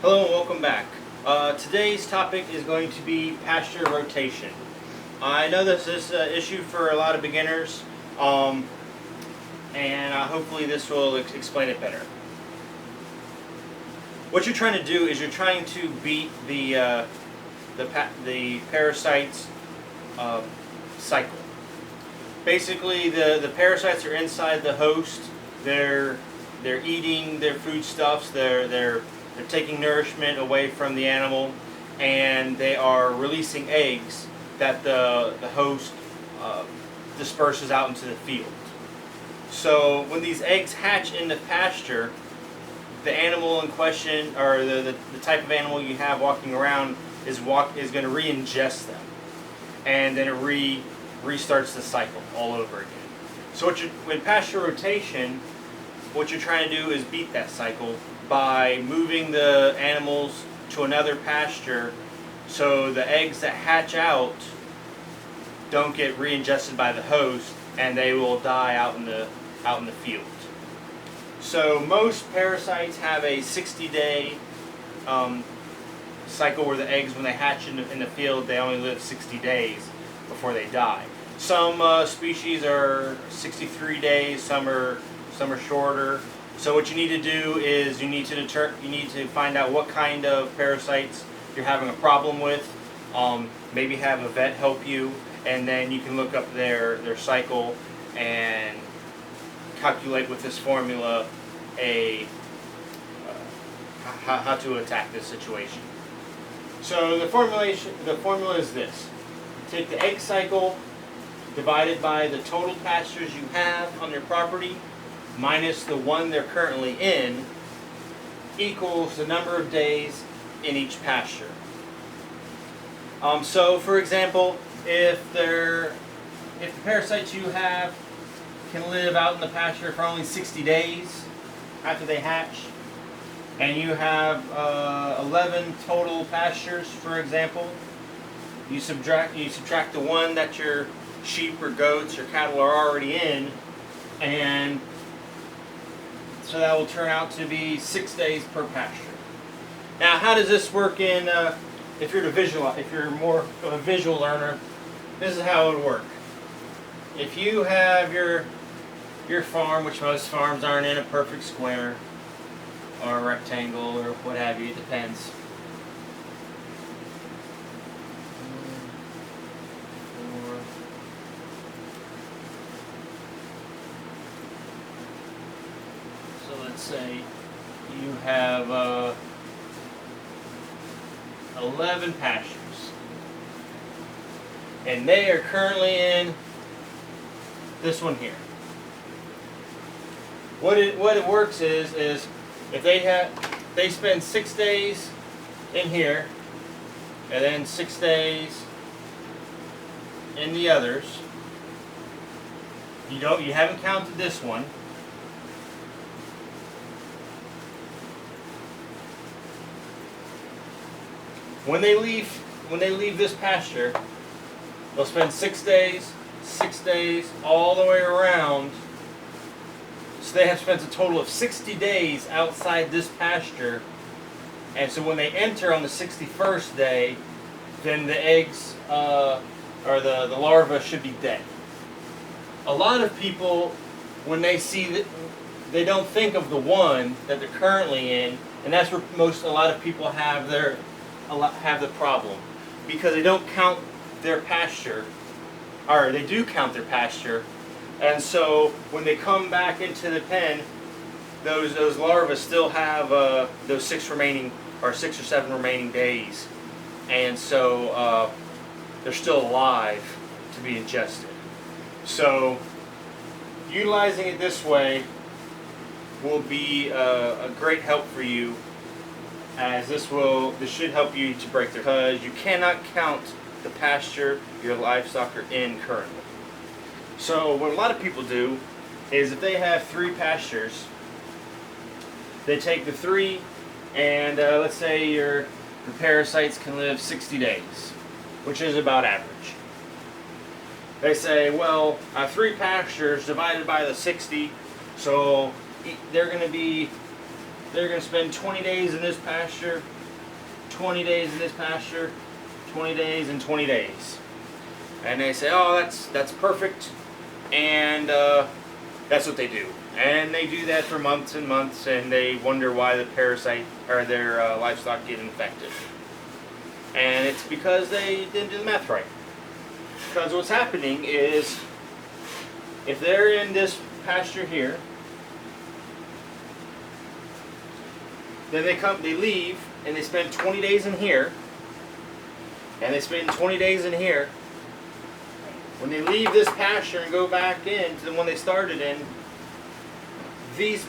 Hello and welcome back. Today's topic is going to be pasture rotation. I know this is an issue for a lot of beginners, and hopefully this will explain it better. What you're trying to do is you're trying to beat the parasites cycle. Basically, the parasites are inside the host. They're eating their foodstuffs. They're taking nourishment away from the animal, and they are releasing eggs that the host disperses out into the field. So when these eggs hatch in the pasture, the animal in question, or the type of animal you have walking around, is going to re-ingest them, and then it restarts the cycle all over again. So with pasture rotation, what you're trying to do is beat that cycle by moving the animals to another pasture, so the eggs that hatch out don't get re-ingested by the host, and they will die out in the field. So most parasites have a 60-day cycle where the eggs, when they hatch in the field, they only live 60 days before they die. Some species are 63 days, some are shorter. So what you need to do is you need to find out what kind of parasites you're having a problem with. Maybe have a vet help you, and then you can look up their cycle and calculate with this formula how to attack this situation. So the formula is this: take the egg cycle divided by the total pastures you have on your property minus the one they're currently in, equals the number of days in each pasture. So for example, if the parasites you have can live out in the pasture for only 60 days after they hatch, and you have 11 total pastures, for example, you subtract the one that your sheep or goats or cattle are already in, and so that will turn out to be 6 days per pasture. Now, how does this work in? If you're more of a visual learner, this is how it would work. If you have your farm, which most farms aren't in a perfect square or a rectangle or what have you, it depends. Let's say you have 11 pastures, and they are currently in this one here. What it works is if they spend 6 days in here, and then 6 days in the others. You haven't counted this one. When they leave this pasture, they'll spend 6 days, all the way around. So they have spent a total of 60 days outside this pasture. And so when they enter on the 61st day, then the eggs, or the larvae, should be dead. A lot of people, when they see that, they don't think of the one that they're currently in, and that's where a lot of people have the problem, because they don't count their pasture, or they do count their pasture, and so when they come back into the pen, those larvae still have those 6 or 7 remaining days, and so they're still alive to be ingested. So utilizing it this way will be a great help for you, as this should help you to break because you cannot count the pasture your livestock are in currently. So what a lot of people do is, if they have 3 pastures, they take the 3, and let's say your parasites can live 60 days, which is about average. They say, well, I have 3 pastures divided by the 60, so they're going to be they're going to spend 20 days in this pasture, 20 days in this pasture, 20 days and 20 days. And they say, oh, that's perfect. And that's what they do. And they do that for months and months, and they wonder why the parasite or their livestock get infected. And it's because they didn't do the math right. Because what's happening is, if they're in this pasture here, then they leave, and they spend 20 days in here, and they spend 20 days in here. When they leave this pasture and go back in to the one they started in, these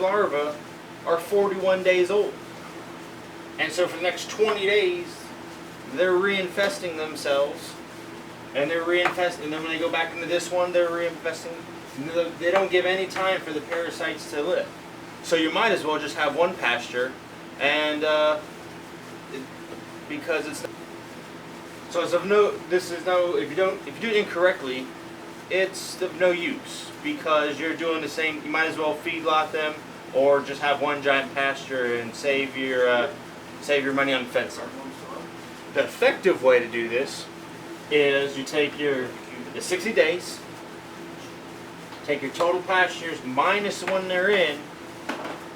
larvae are 41 days old. And so for the next 20 days, they're reinfesting themselves, and they're reinfesting, and then when they go back into this one, they're reinfesting. They don't give any time for the parasites to live. So you might as well just have one pasture, and because it's so it's of no. This is no. If you do it incorrectly, it's of no use, because you're doing the same. You might as well feedlot them, or just have one giant pasture and save your money on fencing. The effective way to do this is you take the 60 days, take your total pastures minus the one they're in,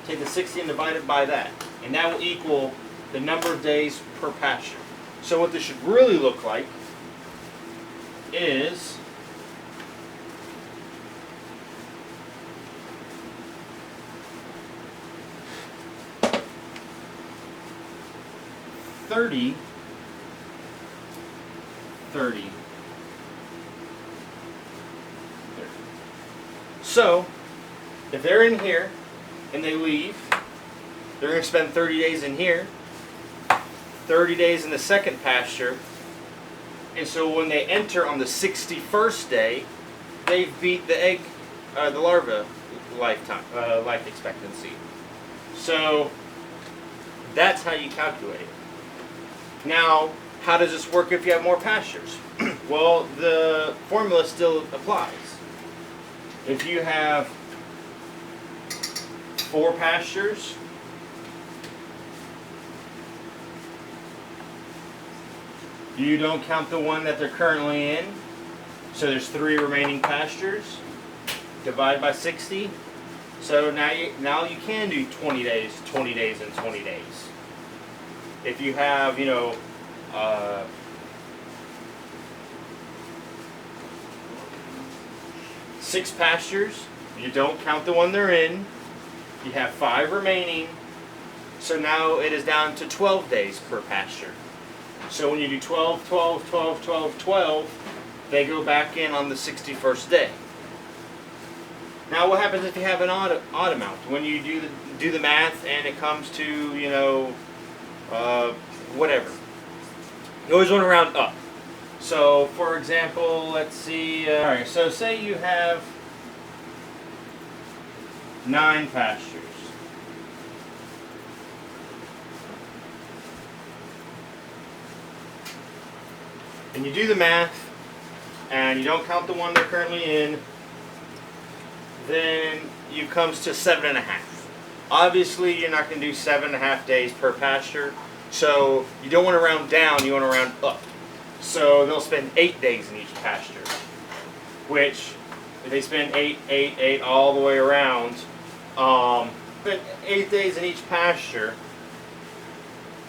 take the 60 and divide it by that, and that will equal the number of days per pasture. So what this should really look like is thirty. So, if they're in here and they leave, they're going to spend 30 days in here, 30 days in the second pasture, and so when they enter on the 61st day, they've beat the larva life expectancy. So, that's how you calculate it. Now, how does this work if you have more pastures? Well, the formula still applies. If you have 4 pastures, you don't count the one that they're currently in, so there's 3 remaining pastures. Divide by 60. So now you can do 20 days, 20 days, and 20 days. If you have, 6 pastures, you don't count the one they're in, you have 5 remaining, so now it is down to 12 days per pasture. So when you do 12, 12, 12, 12, 12, they go back in on the 61st day. Now what happens if you have an odd amount? When you do the math and it comes to, whatever. You always want to round up. So, for example, let's see. Alright, so say you have 9 pastures. And you do the math, and you don't count the one they're currently in, then it comes to 7.5. Obviously, you're not going to do 7.5 days per pasture, so you don't want to round down, you want to round up. So they'll spend 8 days in each pasture, which, if they spend 8 all the way around, spend 8 days in each pasture,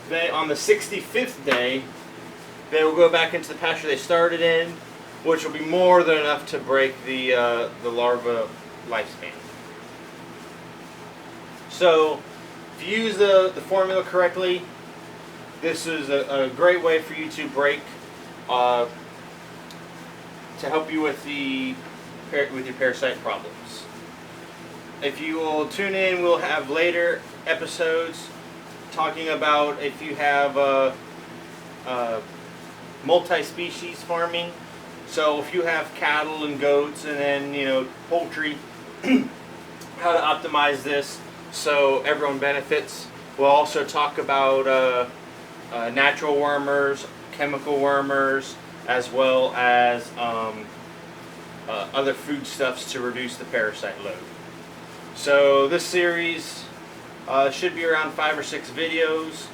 they, on the 65th day, they will go back into the pasture they started in, which will be more than enough to break the larva lifespan. So, if you use the formula correctly, this is a great way for you to break, to help you with your parasite problems. If you will tune in, we'll have later episodes talking about if you have multi-species farming. So if you have cattle and goats and then poultry, how to optimize this so everyone benefits. We'll also talk about natural wormers, chemical wormers, as well as other foodstuffs to reduce the parasite load. So this series Should be around 5 or 6 videos.